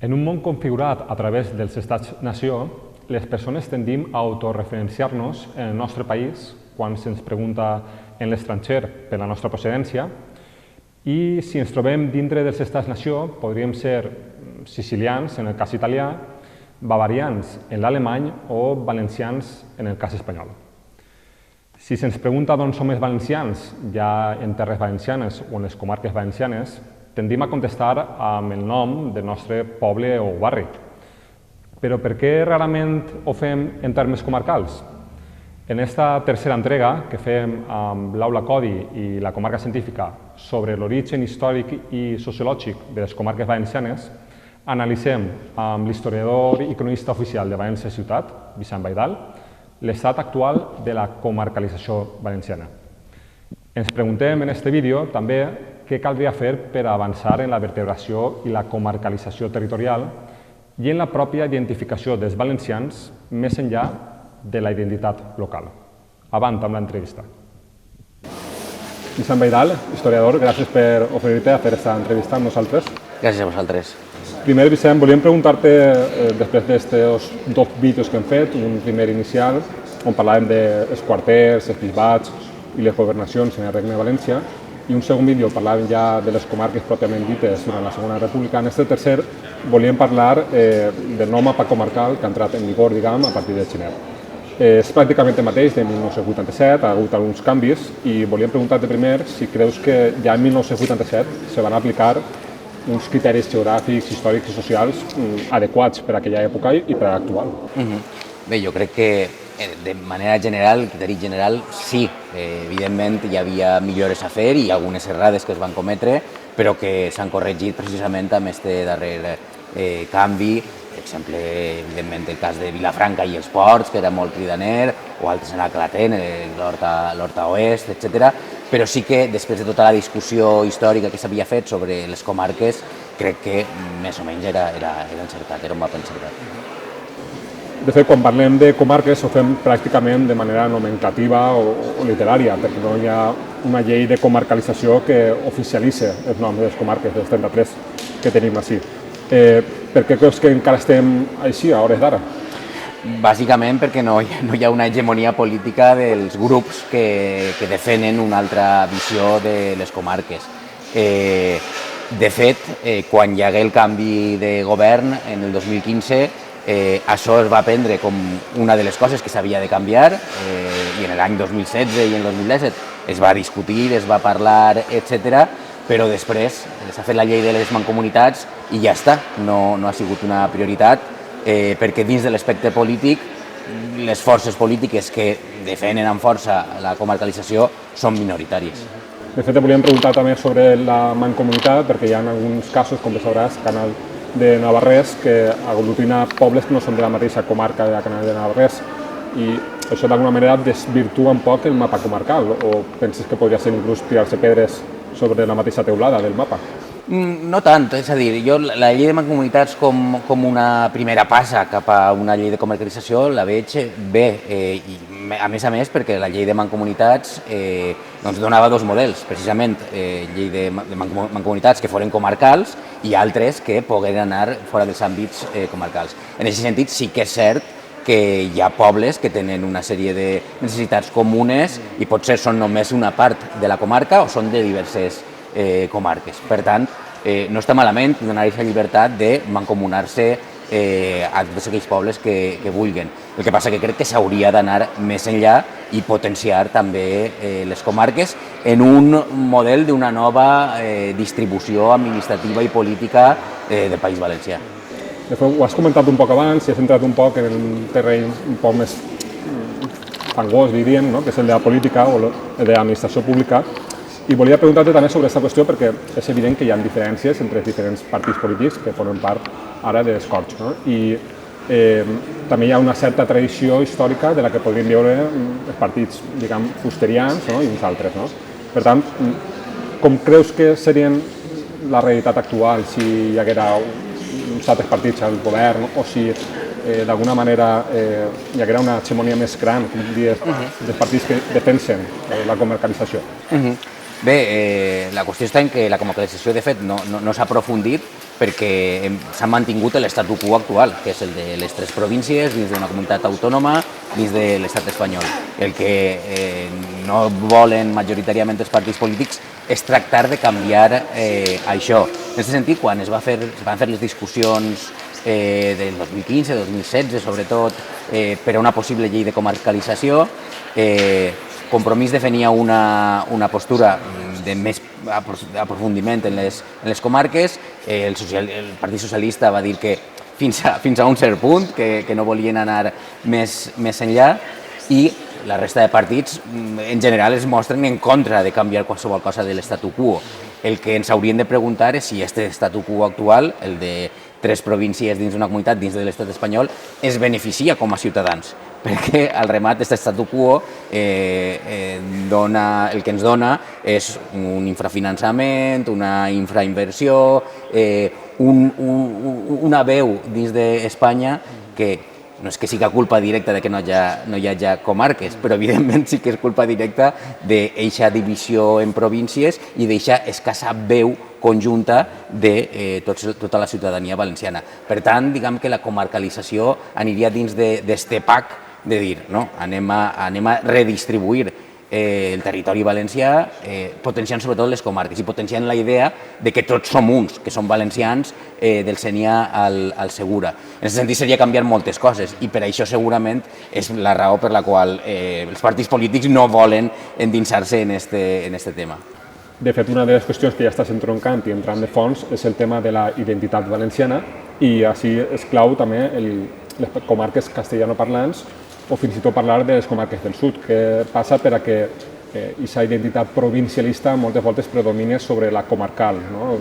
En un món configurat a través dels estats-nació, les persones tendim a autorreferenciar-nos en el nostre país quan se'ns pregunta en l'estranger per la nostra procedència i si ens trobem dintre dels estats-nació podríem ser sicilians en el cas italià, bavarians en l'alemany o valencians en el cas espanyol. Si se'ns pregunta d'on som els valencians, ja en terres valencianes o en les comarques valencianes, tendim a contestar amb el nom del nostre poble o barri. Però per què rarament ho fem en termes comarcals? En esta tercera entrega que fem amb l'Aula Codi i la comarca científica sobre l'origen històric i sociològic de les comarques valencianes, analitzem amb l'historiador i cronista oficial de València Ciutat, Vicent Baidal, l'estat actual de la comarcalització valenciana. Ens preguntem en aquest vídeo també què caldria fer per avançar en la vertebració i la comarcalització territorial i en la pròpia identificació dels valencians més enllà de la identitat local. Avant amb l'entrevista. Vicent Baidal, historiador, gràcies per oferir-te a fer aquesta entrevista amb nosaltres. Gràcies a vosaltres. Primer, Vicent, volíem preguntar-te, després d'aquests dos vídeos que hem fet, un primer inicial, on parlàvem dels quarters, els bisbats i les governacions en el Regne de València, i un segon vídeo parlàvem ja de les comarques pròpiament dites durant la Segona República. En aquest tercer volíem parlar del nou mapa comarcal que ha entrat en vigor, diguem, a partir de gener. És pràcticament el mateix de 1987, ha hagut alguns canvis, i volíem preguntar-te primer si creus que ja en 1987 se van aplicar uns criteris geogràfics, històrics i socials adequats per a aquella època i per a l'actual. Bé, jo crec que de manera general, el criteri general, sí. Evidentment hi havia millores a fer i algunes errades que es van cometre, però que s'han corregit precisament amb aquest darrer canvi. Per exemple, evidentment, el cas de Vilafranca i els ports, que era molt cridaner, o altres en Alclatén, l'Horta Oest, etc. Però sí que després de tota la discussió històrica que s'havia fet sobre les comarques, crec que més o menys era encertat, era un mapa encertat. De fet, quan parlem de comarques ho fem pràcticament de manera nomenclativa o literària, perquè no hi ha una llei de comarcalització que oficialitza els noms de les comarques, dels 33 que tenim així. Per què creus que encara estem així a hores d'ara? Bàsicament perquè no hi ha una hegemonia política dels grups que defenen una altra visió de les comarques. De fet, quan hi hagué el canvi de govern en el 2015, això es va prendre com una de les coses que s'havia de canviar, i en l'any 2016 i en el 2017 es va discutir, es va parlar, etc. Però després s'ha fet la llei de les mancomunitats i ja està, no ha sigut una prioritat, perquè dins de l'espectre polític les forces polítiques que defenen amb força la comarcalització són minoritàries. De fet, volíem preguntar també sobre la mancomunitat, perquè hi ha alguns casos, com bé sabràs, Canal de Navarrés, que aglutina pobles que no són de la mateixa comarca de la Canal de Navarrés, i això d'alguna manera desvirtua un poc el mapa comarcal, o penses que podria ser inclús tirar-se pedres sobre la mateixa teulada del mapa? No tant, és a dir, jo la llei de mancomunitats com una primera passa cap a una llei de comarcalització la veig bé, i a més perquè la llei de mancomunitats donava dos models, precisament llei de mancomunitats que foren comarcals i altres que pogueren anar fora dels àmbits comarcals. En aquest sentit sí que és cert que hi ha pobles que tenen una sèrie de necessitats comunes i potser són només una part de la comarca o són de diverses comarques. Per tant, no està malament donar aquesta llibertat de mancomunar-se a tots aquells pobles que vulguin. El que passa que crec que s'hauria d'anar més enllà i potenciar també les comarques en un model d'una nova distribució administrativa i política del País Valencià. De fet, ho has comentat un poc abans i has entrat un poc en un terreny un poc més fangós, diríem, que és el de la política o el de l'administració pública. I volia preguntar-te també sobre aquesta qüestió perquè és evident que hi ha diferències entre els diferents partits polítics que formen part ara de les Corts. I també hi ha una certa tradició històrica de la que podríem veure els partits, diguem, fusterians i uns altres. Per tant, com creus que serien la realitat actual si hi haguera uns altres partits al govern o si d'alguna manera hi haguera una hegemonia més gran, com dius, dels partits que defensen la comarcalització? Bé, la qüestió està en que la comarcalització, de fet, no s'ha aprofundit perquè s'ha mantingut l'estatu quo actual, que és el de les 3 províncies dins d'una comunitat autònoma dins de l'estat espanyol. El que no volen majoritàriament els partits polítics és tractar de canviar això. En aquest sentit, quan es van fer les discussions del 2015, 2016, sobretot, per a una possible llei de comarcalització, Compromís defenia una postura de més aprofundiment en les comarques. El Partit Socialista va dir que fins a un cert punt, que no volien anar més enllà, i la resta de partits en general es mostren en contra de canviar qualsevol cosa de l'estatu quo. El que ens hauríem de preguntar és si aquest estatu quo actual, el de 3 províncies dins d'una comunitat dins de l'estat espanyol, es beneficia com a ciutadans, perquè al remat aquest estatu quo el que ens dona és un infrafinançament, una infrainversió, una veu dins d'Espanya que no és que sigui culpa directa de que no hi hagi comarques, però evidentment sí que és culpa directa d'eixa divisió en províncies i d'eixa escassa veu conjunta de tota la ciutadania valenciana. Per tant, diguem que la comarcalització aniria dins d'aquest pack de dir, no, anem a redistribuir el territori valencià, potenciant sobretot les comarques i potenciant la idea de que tots som uns, que som valencians, del Sénia al Segura. En aquest sentit seria canviar moltes coses i per això segurament és la raó per la qual els partits polítics no volen endinsar-se en este tema. De fet, una de les qüestions que ja estàs entroncant i entrant de fons és el tema de la identitat valenciana i així és clau també les comarques castellanoparlants o fins i tot parlar de les comarques del sud. Què passa per a que aquesta identitat provincialista moltes voltes predomina sobre la comarcal, no?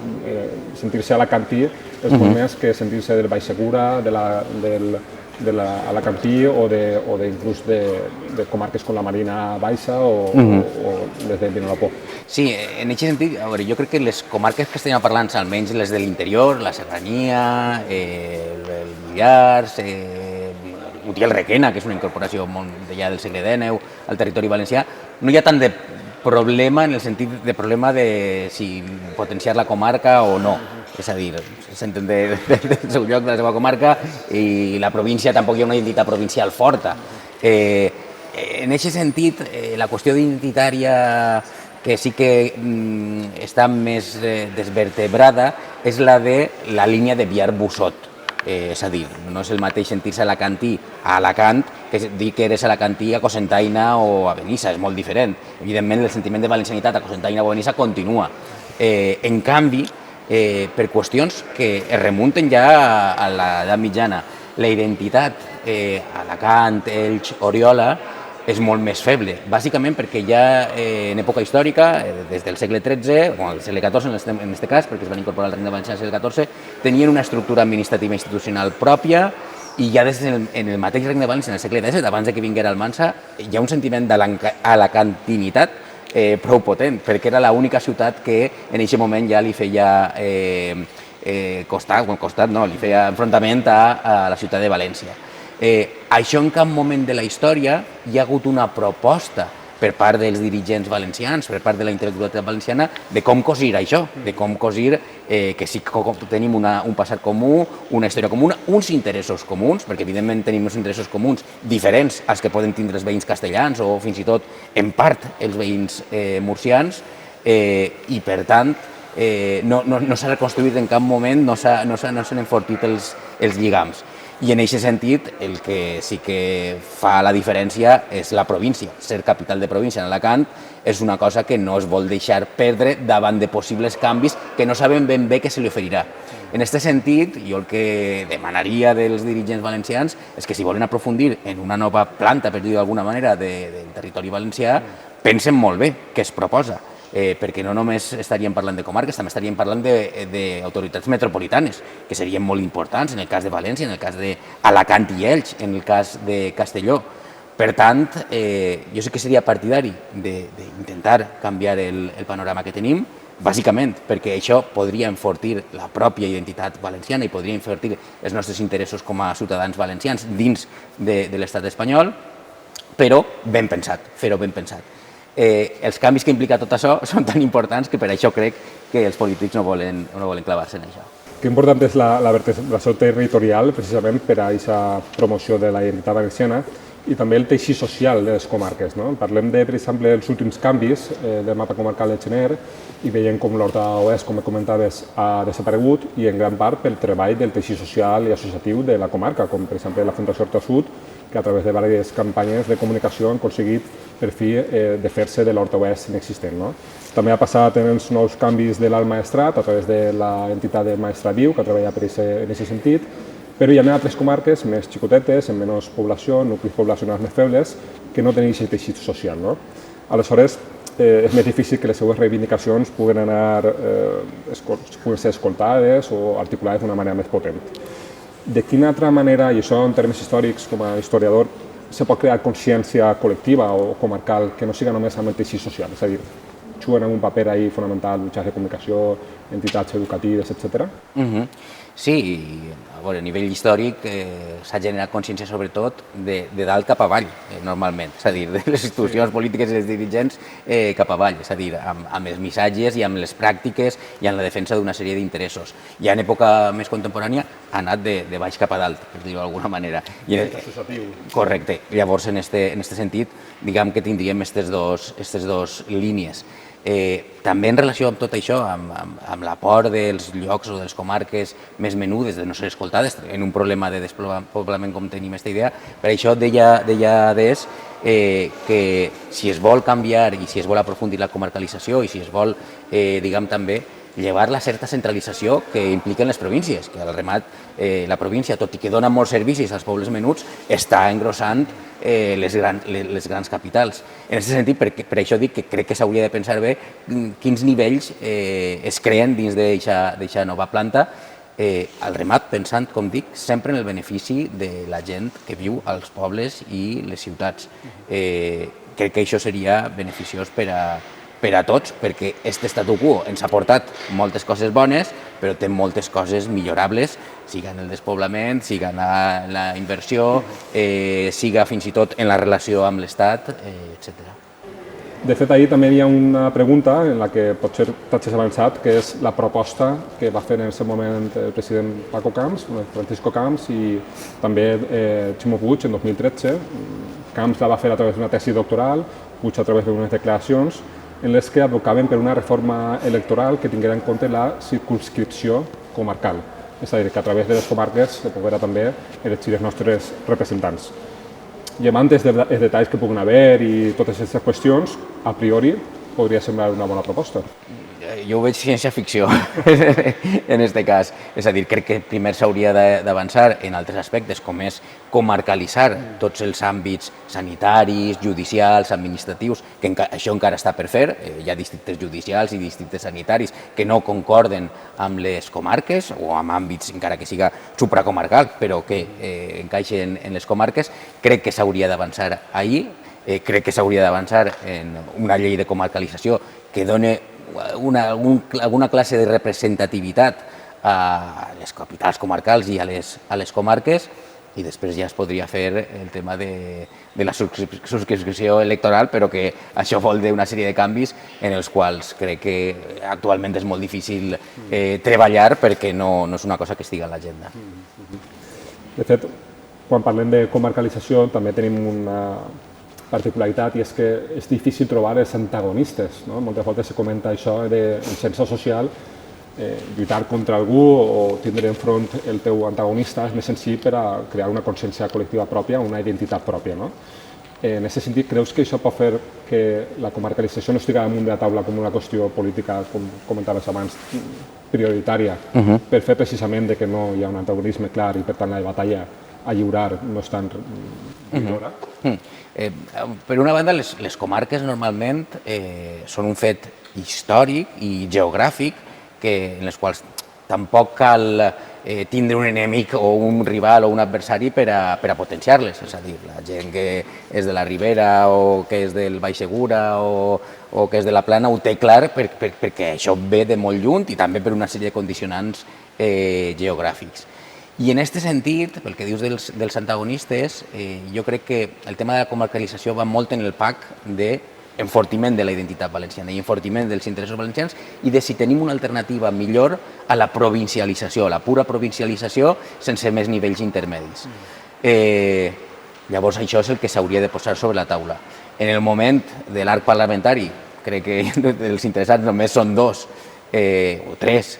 Sentir-se alacantí és molt més que sentir-se del Baix Segura, de l'Alacantí o inclús de comarques com la Marina Baixa o les de Vinalopó. Sí, en aquest sentit, a veure, jo crec que les comarques castellanoparlants, almenys les de l'interior, la Serrania, el Millars, Utiel-Requena, que és una incorporació ja del segle XIX al territori valencià, no hi ha tant de problema en el sentit de problema de si potenciar la comarca o no. És a dir, se senten del seu lloc, de la seva comarca, i la província tampoc hi ha una identitat provincial forta. En aquest sentit, la qüestió identitària que sí que està més desvertebrada és la de la línia de Biar-Bussot. És a dir, no és el mateix sentir-se alacantí a Alacant que dir que eres alacantí a Cocentaina o a Benissa, és molt diferent. Evidentment, el sentiment de valencianitat a Cocentaina o a Benissa continua. En canvi, per qüestions que es remunten ja a l'edat mitjana, la identitat Alacant, Elx, Oriola, és molt més feble, bàsicament perquè ja en època històrica, des del segle XIII, o el segle XIV en aquest cas, perquè es van incorporar al Regne Valencià al segle XIV, tenien una estructura administrativa i institucional pròpia i ja des en el mateix Regne Valencià, en el segle XVII, abans que vinguera Almansa, hi ha un sentiment d'alacantinitat prou potent, perquè era l'única ciutat que en aquest moment ja li feia li feia enfrontament a la ciutat de València. Això en cap moment de la història hi ha hagut una proposta per part dels dirigents valencians, per part de la intel·lectualitat valenciana, de com cosir això, de com cosir que sí que tenim un passat comú, una història comuna, uns interessos comuns, perquè evidentment tenim uns interessos comuns diferents als que poden tindre els veïns castellans o fins i tot, en part, els veïns murcians, i per tant no s'ha reconstruït en cap moment, no s'han enfortit els lligams. I en aquest sentit, el que sí que fa la diferència és la província. Ser capital de província en Alacant és una cosa que no es vol deixar perdre davant de possibles canvis que no sabem ben bé què se li oferirà. En aquest sentit, jo el que demanaria dels dirigents valencians és que si volen aprofundir en una nova planta, per dir-ho d'alguna manera, del territori valencià, pensen molt bé què es proposa. Perquè no només estaríem parlant de comarques, també estaríem parlant d'autoritats metropolitanes, que serien molt importants en el cas de València, en el cas d'Alacant i Elx, en el cas de Castelló. Per tant, jo sí que seria partidari d'intentar canviar el panorama que tenim, bàsicament perquè això podria enfortir la pròpia identitat valenciana i podria enfortir els nostres interessos com a ciutadans valencians dins de l'estat espanyol, però ben pensat, fer-ho ben pensat. Els canvis que implica tot això són tan importants que per això crec que els polítics no volen clavar-se en això. que important és la vertebració territorial precisament per a aquesta promoció de la identitat valenciana i també el teixit social de les comarques. Parlem de, per exemple, els últims canvis del mapa comarcal de Gener i veiem com l'Horta Oest, com comentaves, ha desaparegut i en gran part pel treball del teixit social i associatiu de la comarca, com per exemple la Fundació Horta Sud, que a través de diverses campanyes de comunicació han aconseguit per fi de fer-se de l'Horta Oest inexistent. També ha passat en els nous canvis de l'Alt Maestrat a través de l'entitat de Maestrat Viu, que ha treballat en aquest sentit, però hi ha altres comarques més xicotetes, amb menys població, nuclis poblacionals més febles, que no tenen aquest teixit social. Aleshores, és més difícil que les seues reivindicacions puguen ser escoltades o articulades d'una manera més potent. De quina altra manera, i això en termes històrics com a historiador, se pot crear consciència col·lectiva o comarcal que no siga només amb el teixit social? És a dir, juguen un paper ahí fonamental mitjans de comunicació, entitats educatives, etc. Sí, a nivell històric s'ha generat consciència sobretot de dalt cap avall, normalment, és a dir, de les institucions polítiques i els dirigents cap avall, és a dir, amb els missatges i amb les pràctiques i amb la defensa d'una sèrie d'interessos. Ja en època més contemporània ha anat de baix cap a dalt, per dir-ho d'alguna manera. Correcte. Llavors, en aquest sentit, diguem que tindríem aquestes dues línies. També en relació amb tot això, amb l'aport dels llocs o de les comarques més menudes de no ser escoltades en un problema de despoblament com tenim aquesta idea, per això deia Des que si es vol canviar i si es vol aprofundir la comarcalització i si es vol, diguem també, llevar la certa centralització que impliquen les províncies, que al remat la província, tot i que dona molts servicis als pobles menuts, està engrossant les grans capitals. En aquest sentit, per això dic que crec que s'hauria de pensar bé quins nivells es creen dins d'aquesta nova planta, al remat pensant, com dic, sempre en el benefici de la gent que viu als pobles i les ciutats. Crec que això seria beneficiós per a tots, perquè aquest statu quo ens ha portat moltes coses bones, però té moltes coses millorables, siga en el despoblament, siga en la inversió, siga fins i tot en la relació amb l'Estat, etc. De fet, ahir també hi ha una pregunta en la que potser t'has avançat, que és la proposta que va fer en aquest moment el president Paco Camps, Francisco Camps, i també Ximo Puig en 2013. Camps la va fer a través d'una tesi doctoral, Puig a través d'unes declaracions, en les que advocaven per una reforma electoral que tinguera en compte la circunscripció comarcal. És a dir, que a través de les comarques se poguera també elegir els nostres representants. Llevant els detalls que puguin haver i totes aquestes qüestions, a priori podria semblar una bona proposta. Jo ho veig ciència-ficció en aquest cas. És a dir, crec que primer s'hauria d'avançar en altres aspectes, com és comarcalitzar tots els àmbits sanitaris, judicials, administratius, que això encara està per fer. Hi ha districtes judicials i districtes sanitaris que no concorden amb les comarques o amb àmbits, encara que siga supracomarcal, però que encaixen en les comarques. Crec que s'hauria d'avançar ahir. Crec que s'hauria d'avançar en una llei de comarcalització que doni alguna classe de representativitat a les capitals comarcals i a les comarques, i després ja es podria fer el tema de la subscripció electoral, però que això vol d'una sèrie de canvis en els quals crec que actualment és molt difícil treballar perquè no és una cosa que estigui a l'agenda. De fet, quan parlem de comarcalització també tenim una particularitat, i és que és difícil trobar els antagonistes. Moltes vegades se comenta això en ciència social, lluitar contra algú o tindre enfront el teu antagonista és més senzill per a crear una consciència col·lectiva pròpia, una identitat pròpia. En aquest sentit, creus que això pot fer que la comarcalització no estigui damunt de la taula com una qüestió política, com comentaves abans, prioritària, per fer precisament que no hi ha un antagonisme clar i per tant la batalla a lliurar no és tan millora? Per una banda, les comarques normalment són un fet històric i geogràfic en les quals tampoc cal tindre un enemic o un rival o un adversari per a potenciar-les. És a dir, la gent que és de la Ribera o que és del Baix Segura o que és de la Plana ho té clar perquè això ve de molt lluny i també per una sèrie de condicionants geogràfics. I en aquest sentit, pel que dius dels antagonistes, jo crec que el tema de la comarcalització va molt en el pack de enfortiment de la identitat valenciana i enfortiment dels interessos valencians i de si tenim una alternativa millor a la provincialització, la pura provincialització sense més nivells intermedis. Llavors això és el que s'hauria de posar sobre la taula. En el moment de l'arc parlamentari, crec que dels interessats només són dos o tres,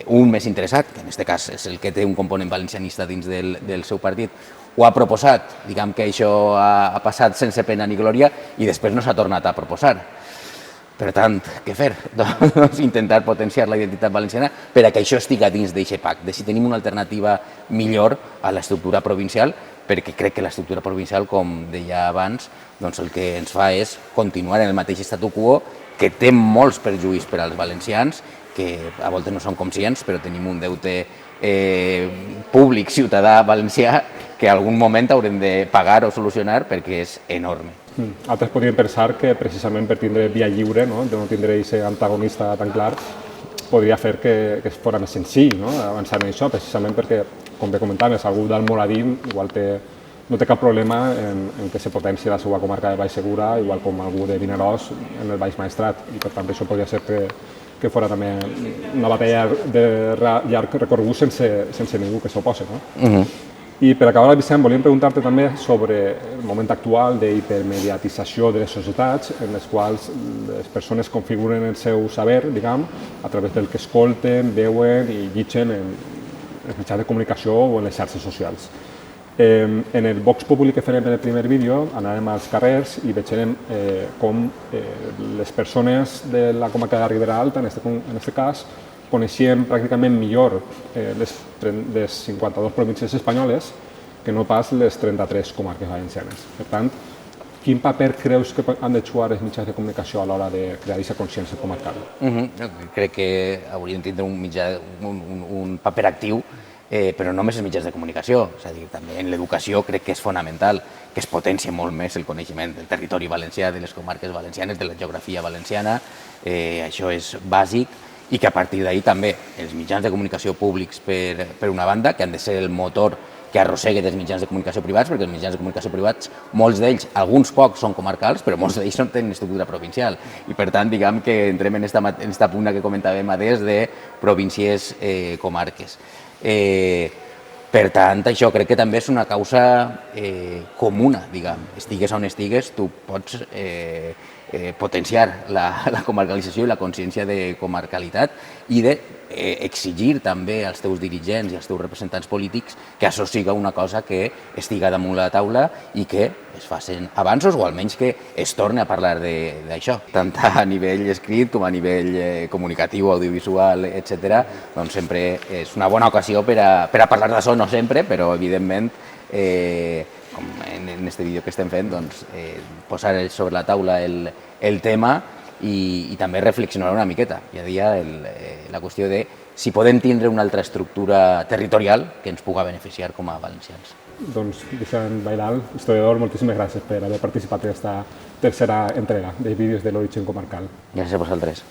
un més interessat, que en aquest cas és el que té un component valencianista dins del seu partit, ho ha proposat, diguem que això ha passat sense pena ni glòria i després no s'ha tornat a proposar. Per tant, què fer? Doncs intentar potenciar la identitat valenciana per a que això estigui dins d'aquest pacte, de si tenim una alternativa millor a l'estructura provincial, perquè crec que l'estructura provincial, com deia abans, doncs el que ens fa és continuar en el mateix statu quo, que té molts perjuís per als valencians, que a voltes no són conscients, però tenim un deute públic ciutadà valencià que algun moment haurem de pagar o solucionar perquè és enorme. Altres podrien pensar que precisament per tindre via lliure, de no tindre aquest antagonista tan clar, podria fer que fos més senzill avançar en això, precisament perquè, com bé comentaves, algú d'Almoradí igual no té cap problema en que se potenci la seva comarca de Baix Segura, igual com algú de Vinaròs en el Baix Maestrat, i per tant això podria ser que fos també una batalla de llarg recorregut sense ningú que s'oposi. I per acabar, Vicent, volíem preguntar-te també sobre el moment actual d'hipermediatització de les societats, en les quals les persones configuren el seu saber, diguem, a través del que escolten, veuen i llegeixen en els mitjans de comunicació o en les xarxes socials. En el Vox Populi que farem en el primer vídeo anàrem als carrers i veiem com les persones de la comarca de la Ribera Alta, en aquest cas, coneixien pràcticament millor les 52 províncies espanyoles que no pas les 33 comarques valencianes. Per tant, quin paper creus que han de jugar els mitjans de comunicació a l'hora de crear aquesta consciència comarcal? Crec que haurien de tindre un paper actiu, però no només els mitjans de comunicació, és a dir, també en l'educació crec que és fonamental que es potencie molt més el coneixement del territori valencià, de les comarques valencianes, de la geografia valenciana, això és bàsic, i que a partir d'ahir també els mitjans de comunicació públics per una banda, que han de ser el motor que arrossegui dels mitjans de comunicació privats, perquè els mitjans de comunicació privats, molts d'ells, alguns pocs són comarcals, però molts d'ells no tenen estructura provincial. I per tant, diguem que entrem en esta pugna que comentàvem adés de províncies comarques. Per tant, això crec que també és una causa comuna, diguem. Estigues on estigues, tu pots potenciar la comarcalització i la consciència de comarcalitat i d'exigir també als teus dirigents i als teus representants polítics que això sigui una cosa que estiga damunt la taula i que es facin avanços o almenys que es torni a parlar d'això, tant a nivell escrit com a nivell comunicatiu, audiovisual, etc. Doncs sempre és una bona ocasió per a parlar d'això, no sempre, però evidentment com en aquest vídeo que estem fent, posar sobre la taula el tema i també reflexionar una miqueta. Hi havia la qüestió de si podem tindre una altra estructura territorial que ens pugui beneficiar com a valencians. Doncs, Vicent Bailal, historiador, moltíssimes gràcies per haver participat en aquesta tercera entrega de vídeos de l'origen comarcal. Gràcies a vosaltres.